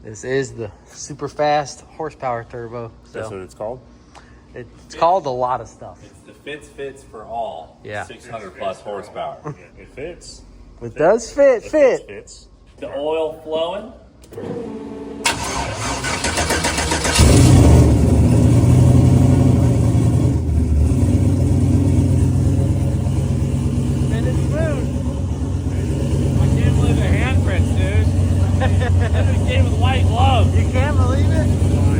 This is the super fast horsepower turbo. So That's what it's called? it's called a lot of stuff. It's the fits for all. Yeah. 600 plus horsepower. Yeah, it fits. It does fit. It fits. The oil flowing. Spinning smooth. I can't believe the handprints, dude. That's a game with white gloves. You can't believe it?